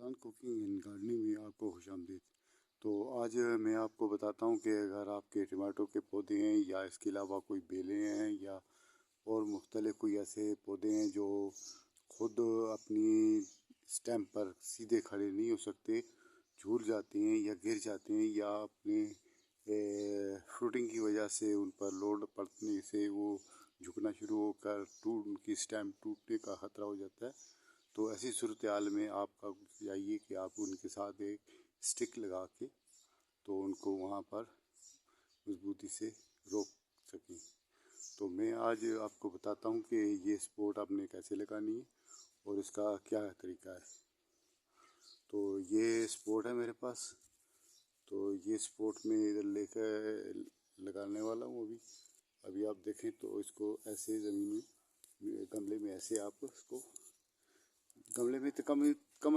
आसान cooking and gardening में आपको खुशामदीद। तो आज मैं आपको बताता हूँ कि अगर आपके टमाटो के पौधे हैं या इसके अलावा कोई बेलें हैं या और मुख्तलिफ कोई ऐसे पौधे हैं जो खुद अपनी स्टेम पर सीधे खड़े नहीं हो सकते, झूल जाते हैं या गिर जाते हैं या अपने फ्रूटिंग की वजह से उन पर लोड पड़ने से वो झुकना शुरू होकर उनकी स्टेम टूटने का ख़तरा हो जाता है। तो ऐसी सूरत हाल में आपका चाहिए कि आप उनके साथ एक स्टिक लगा के तो उनको वहाँ पर मजबूती से रोक सकें। तो मैं आज आपको बताता हूँ कि ये सपोर्ट आपने कैसे लगानी है और इसका क्या तरीका है। तो ये सपोर्ट है मेरे पास। तो ये सपोर्ट में इधर लेकर लगाने वाला हूँ अभी आप देखें तो इसको ऐसे ज़मीन में गमले में ऐसे आप इसको गमले में तो कम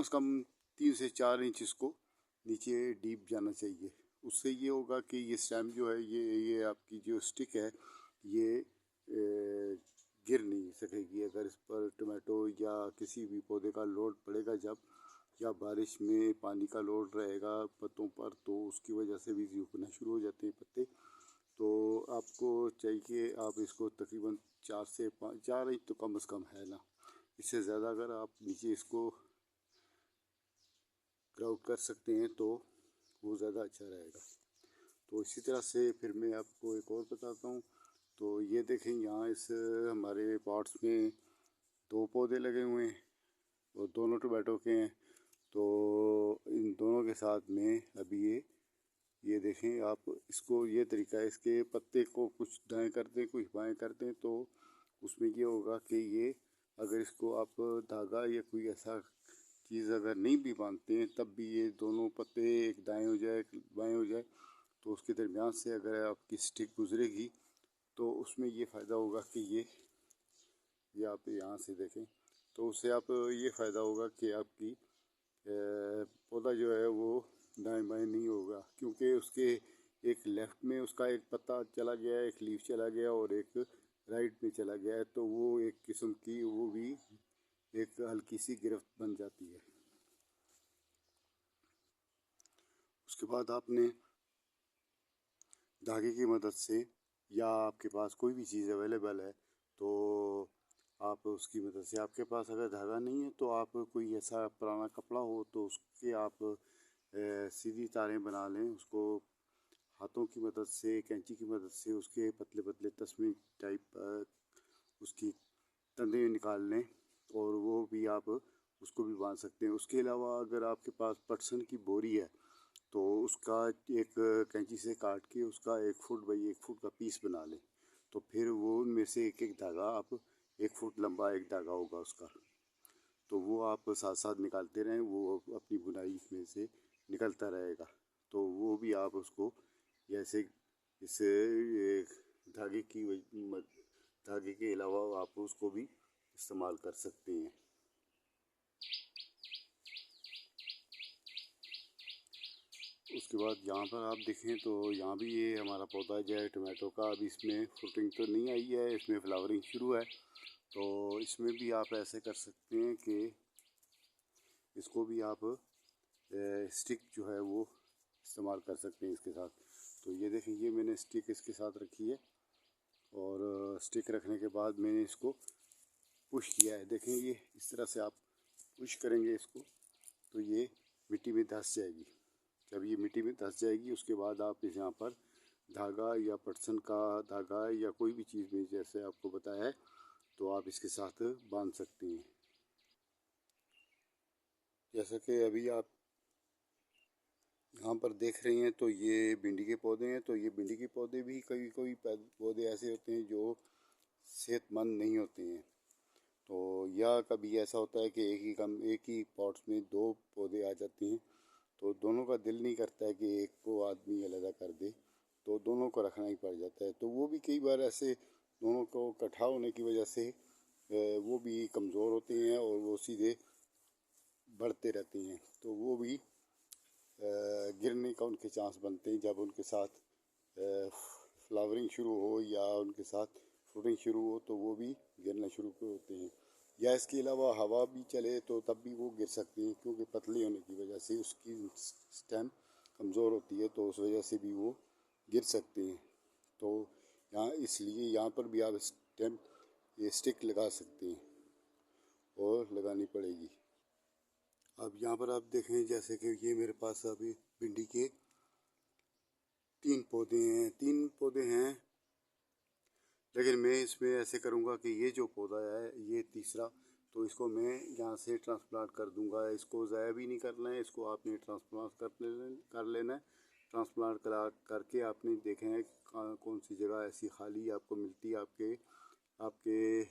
से कम 3 से 4 इंच इसको नीचे डीप जाना चाहिए। उससे ये होगा कि ये स्टेम जो है ये आपकी जो स्टिक है ये गिर नहीं सकेगी। अगर इस पर टमाटो या किसी भी पौधे का लोड पड़ेगा जब या बारिश में पानी का लोड रहेगा पत्तों पर तो उसकी वजह से भी सूखना शुरू हो जाते हैं पत्ते। तो आपको चाहिए आप इसको तकरीबन 4 इंच तो कम से कम है ना, इससे ज़्यादा अगर आप नीचे इसको ग्राउट कर सकते हैं तो वो ज़्यादा अच्छा रहेगा। तो इसी तरह से फिर मैं आपको एक और बताता हूँ। तो ये देखें यहाँ इस हमारे पॉट्स में 2 पौधे लगे हुए हैं और दोनों टमाटो के हैं। तो इन दोनों के साथ में अभी ये देखें आप इसको ये तरीका है, इसके पत्ते को कुछ दाएं कर दें कुछ बाएं कर दें तो उसमें ये होगा कि ये अगर इसको आप धागा या कोई ऐसा चीज़ अगर नहीं भी बांधते हैं तब भी ये दोनों पत्ते एक दाएं हो जाए एक बाएं हो जाए तो उसके दरमियान से अगर आपकी स्टिक गुजरेगी तो उसमें ये फ़ायदा होगा कि ये आप यहाँ से देखें तो उससे आप ये फ़ायदा होगा कि आपकी पौधा जो है वो दाएं बाएं नहीं होगा, क्योंकि उसके एक लेफ़्ट में उसका एक पत्ता चला गया है, एक लीफ चला गया और एक राइट में चला गया है। तो वो एक किस्म की वो भी एक हल्की सी गिरफ्त बन जाती है। उसके बाद आपने धागे की मदद से या आपके पास कोई भी चीज़ अवेलेबल है तो आप उसकी मदद से, आपके पास अगर धागा नहीं है तो आप कोई ऐसा पुराना कपड़ा हो तो उसके आप सीधी तारें बना लें, उसको हाथों की मदद से कैंची की मदद से उसके पतले पतले तस्वीर टाइप उसकी तंदे निकाल लें और वो भी आप उसको भी बांध सकते हैं। उसके अलावा अगर आपके पास पटसन की बोरी है तो उसका एक कैंची से काट के उसका 1 फुट बाई 1 फुट का पीस बना लें। तो फिर वो उनमें से एक एक धागा आप 1 फुट लंबा एक धागा होगा उसका, तो वो आप साथ साथ निकालते रहें, वो अपनी बुनाई में से निकलता रहेगा। तो वो भी आप उसको जैसे इस धागे के अलावा आप उसको भी इस्तेमाल कर सकते हैं। उसके बाद यहाँ पर आप देखें तो यहाँ भी ये हमारा पौधा जो है टमाटो का, अभी इसमें फ्रूटिंग तो नहीं आई है, इसमें फ्लावरिंग शुरू है। तो इसमें भी आप ऐसे कर सकते हैं कि इसको भी आप स्टिक जो है वो इस्तेमाल कर सकते हैं इसके साथ। तो ये देखें ये मैंने स्टिक इसके साथ रखी है और स्टिक रखने के बाद मैंने इसको पुश किया है। देखें ये इस तरह से आप पुश करेंगे इसको तो ये मिट्टी में धंस जाएगी। जब ये मिट्टी में धंस जाएगी उसके बाद आप इस यहाँ पर धागा या पटसन का धागा या कोई भी चीज़ में जैसे आपको बताया है तो आप इसके साथ बांध सकते हैं। जैसा कि अभी आप यहाँ पर देख रहे हैं तो ये भिंडी के पौधे हैं। तो ये भिंडी के पौधे भी कभी कोई पौधे ऐसे होते हैं जो सेहतमंद नहीं होते हैं। तो या कभी ऐसा होता है कि एक ही पॉट्स में 2 पौधे आ जाते हैं तो दोनों का दिल नहीं करता है कि एक को आदमी अलग कर दे, तो दोनों को रखना ही पड़ जाता है। तो वो भी कई बार ऐसे दोनों को इकट्ठा होने की वजह से वो भी कमज़ोर होते हैं और वो सीधे बढ़ते रहते हैं। तो वो भी गिरने का उनके चांस बनते हैं जब उनके साथ फ्लावरिंग शुरू हो या उनके साथ फ्रूटिंग शुरू हो तो वो भी गिरना शुरू होते हैं। या इसके अलावा हवा भी चले तो तब भी वो गिर सकती हैं, क्योंकि पतली होने की वजह से उसकी स्टेम कमज़ोर होती है, तो उस वजह से भी वो गिर सकती हैं। तो यहाँ इसलिए यहाँ पर भी आप स्टेम ये स्टिक लगा सकते हैं और लगानी पड़ेगी। अब यहाँ पर आप देखें जैसे कि ये मेरे पास अभी भिंडी के 3 पौधे हैं, लेकिन मैं इसमें ऐसे करूँगा कि ये जो पौधा है ये तीसरा, तो इसको मैं यहाँ से ट्रांसप्लांट कर दूँगा। इसको ज़ाया भी नहीं करना है, इसको आपने ट्रांसप्लांट कर लेना है। ट्रांसप्लांट करके आपने देखें है कौन सी जगह ऐसी खाली आपको मिलती है आपके आपके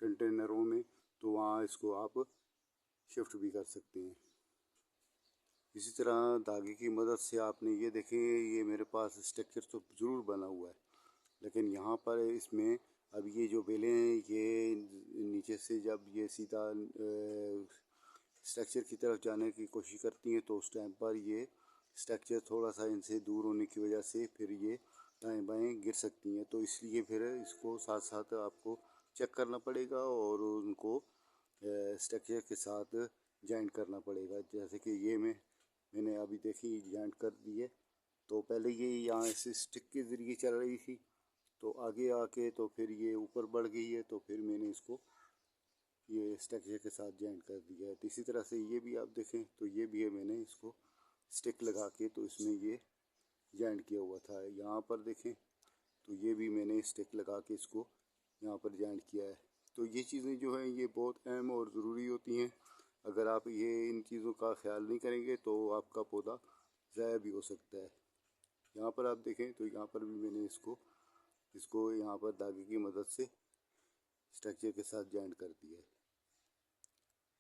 कंटेनरों में, तो वहाँ इसको आप शिफ्ट भी कर सकते हैं। इसी तरह धागे की मदद से आपने ये देखें, ये मेरे पास स्ट्रक्चर तो ज़रूर बना हुआ है, लेकिन यहाँ पर इसमें अब ये जो बेलें हैं ये नीचे से जब ये सीधा स्ट्रक्चर की तरफ जाने की कोशिश करती हैं, तो उस टाइम पर ये स्ट्रक्चर थोड़ा सा इनसे दूर होने की वजह से फिर ये दाएं बाएं गिर सकती हैं। तो इसलिए फिर इसको साथ साथ आपको चेक करना पड़ेगा और उनको स्ट्रक्चर के साथ जॉइंट करना पड़ेगा। जैसे कि ये मैंने अभी देखी जॉइंट कर दी है, तो पहले ये यहाँ से स्टिक के ज़रिए चल रही थी, तो आगे आके तो फिर ये ऊपर बढ़ गई है, तो फिर मैंने इसको ये स्ट्रक्चर के साथ जॉइंट कर दिया है। तो इसी तरह से ये भी आप देखें तो ये भी है, मैंने इसको स्टिक लगा के तो इसमें ये जॉइंट किया हुआ था। यहाँ पर देखें तो ये भी मैंने स्टिक लगा के इसको यहाँ पर जॉइंट किया है। तो ये चीज़ें जो हैं ये बहुत अहम और ज़रूरी होती हैं। अगर आप ये इन चीज़ों का ख्याल नहीं करेंगे तो आपका पौधा ज़ाया भी हो सकता है। यहाँ पर आप देखें तो यहाँ पर भी मैंने इसको यहाँ पर धागे की मदद से स्ट्रक्चर के साथ जॉइंट कर दिया है।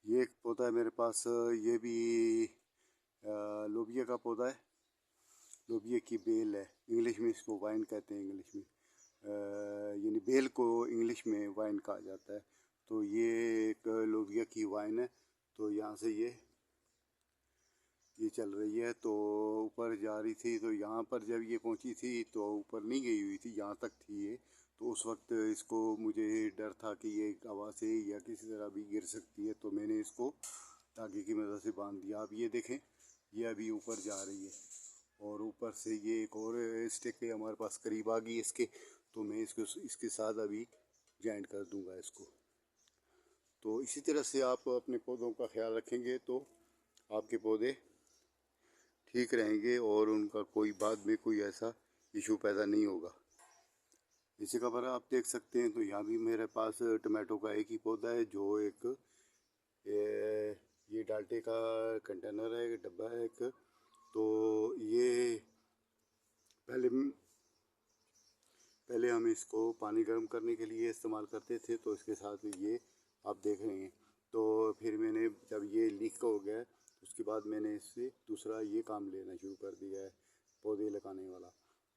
ये एक पौधा है मेरे पास, ये भी लोबिया का पौधा है। लोबिया की बेल है, इंग्लिश में इसको वाइन कहते हैं, इंग्लिश में यानी बेल को इंग्लिश में वाइन कहा जाता है। तो ये एक लोबिया की वाइन है। तो यहाँ से ये चल रही है, तो ऊपर जा रही थी, तो यहाँ पर जब ये पहुँची थी तो ऊपर नहीं गई हुई थी, यहाँ तक थी ये। तो उस वक्त इसको मुझे डर था कि ये हवा से या किसी तरह भी गिर सकती है, तो मैंने इसको धागे की मदद से बांध दिया। आप ये देखें ये अभी ऊपर जा रही है और ऊपर से ये एक और स्टिक है हमारे पास करीब आ गई इसके, तो मैं इसको इसके साथ अभी जॉइंट कर दूंगा इसको। तो इसी तरह से आप अपने पौधों का ख्याल रखेंगे तो आपके पौधे ठीक रहेंगे और उनका कोई बाद में कोई ऐसा इशू पैदा नहीं होगा। इसी का पर आप देख सकते हैं, तो यहाँ भी मेरे पास टमाटो का एक ही पौधा है, जो एक ये डाल्टे का कंटेनर है, एक डब्बा है एक। तो ये पहले हम इसको पानी गर्म करने के लिए इस्तेमाल करते थे, तो इसके साथ ये आप देख रहे हैं। तो फिर मैंने जब ये लीक हो गया उसके बाद मैंने इससे दूसरा ये काम लेना शुरू कर दिया है, पौधे लगाने वाला।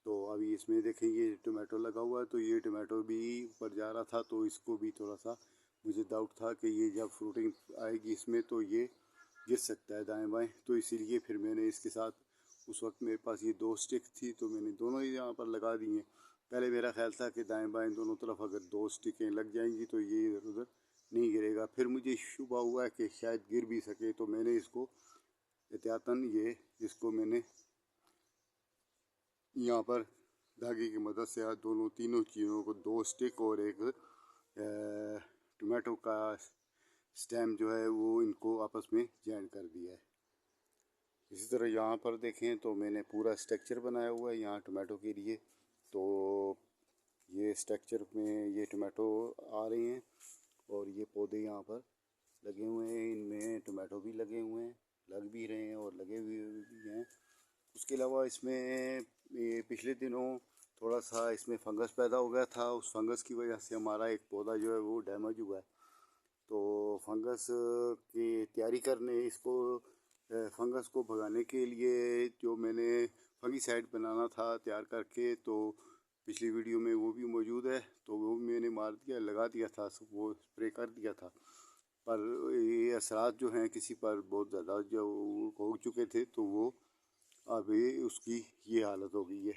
तो अभी इसमें देखें ये टमाटो लगा हुआ है, तो ये टमाटो भी ऊपर जा रहा था, तो इसको भी थोड़ा सा मुझे डाउट था कि ये जब फ्रूटिंग आएगी इसमें तो ये गिर सकता है दाएं बाएं। तो इसीलिए फिर मैंने इसके साथ उस वक्त मेरे पास ये 2 स्टिक थी, तो मैंने दोनों ही यहाँ पर लगा दी हैं। पहले मेरा ख्याल था कि दाएं बाएं दोनों तरफ अगर 2 स्टिकें लग जाएंगी तो ये इधर उधर नहीं गिरेगा। फिर मुझे शुबा हुआ है कि शायद गिर भी सके, तो मैंने इसको एहतियातन इसको मैंने यहाँ पर धागे की मदद से तीनों चीज़ों को 2 स्टिक और एक टमाटो का स्टेम जो है वो इनको आपस में जॉइन कर दिया है। इसी तरह यहाँ पर देखें तो मैंने पूरा स्ट्रक्चर बनाया हुआ है यहाँ टमाटो के लिए। तो ये स्ट्रक्चर में ये टमाटो आ रहे हैं और ये पौधे यहाँ पर लगे हुए हैं, इनमें टमाटो भी लगे हुए हैं, लग भी रहे हैं और लगे हुए भी हैं। उसके अलावा इसमें ये पिछले दिनों थोड़ा सा इसमें फंगस पैदा हो गया था, उस फंगस की वजह से हमारा एक पौधा जो है वो डैमेज हुआ है। तो फंगस की तैयारी करने इसको फंगस को भगाने के लिए जो मैंने फंगीसाइड बनाना था तैयार करके, तो पिछली वीडियो में वो भी मौजूद है, तो वो मैंने लगा दिया था, वो स्प्रे कर दिया था। पर ये असरात जो हैं किसी पर बहुत ज़्यादा जो हो चुके थे, तो वो अभी उसकी ये हालत हो गई है।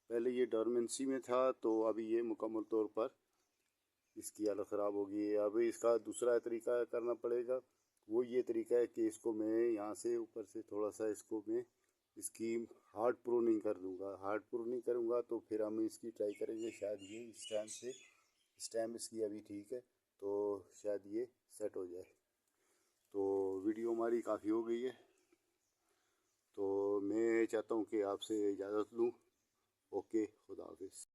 पहले ये डोरमेंसी में था, तो अभी ये मुकम्मल तौर पर इसकी हालत ख़राब होगी। अब इसका दूसरा तरीका करना पड़ेगा, वो ये तरीका है कि इसको मैं यहाँ से ऊपर से थोड़ा सा इसको मैं इसकी हार्ड प्रूनिंग कर दूँगा। हार्ड प्रूनिंग करूँगा तो फिर हम इसकी ट्राई करेंगे, शायद ये स्टैम्प इसकी अभी ठीक है तो शायद ये सेट हो जाए। तो वीडियो हमारी काफ़ी हो गई है, तो मैं चाहता हूँ कि आपसे इजाज़त लूँ। ओके, खुदा हाफिज़।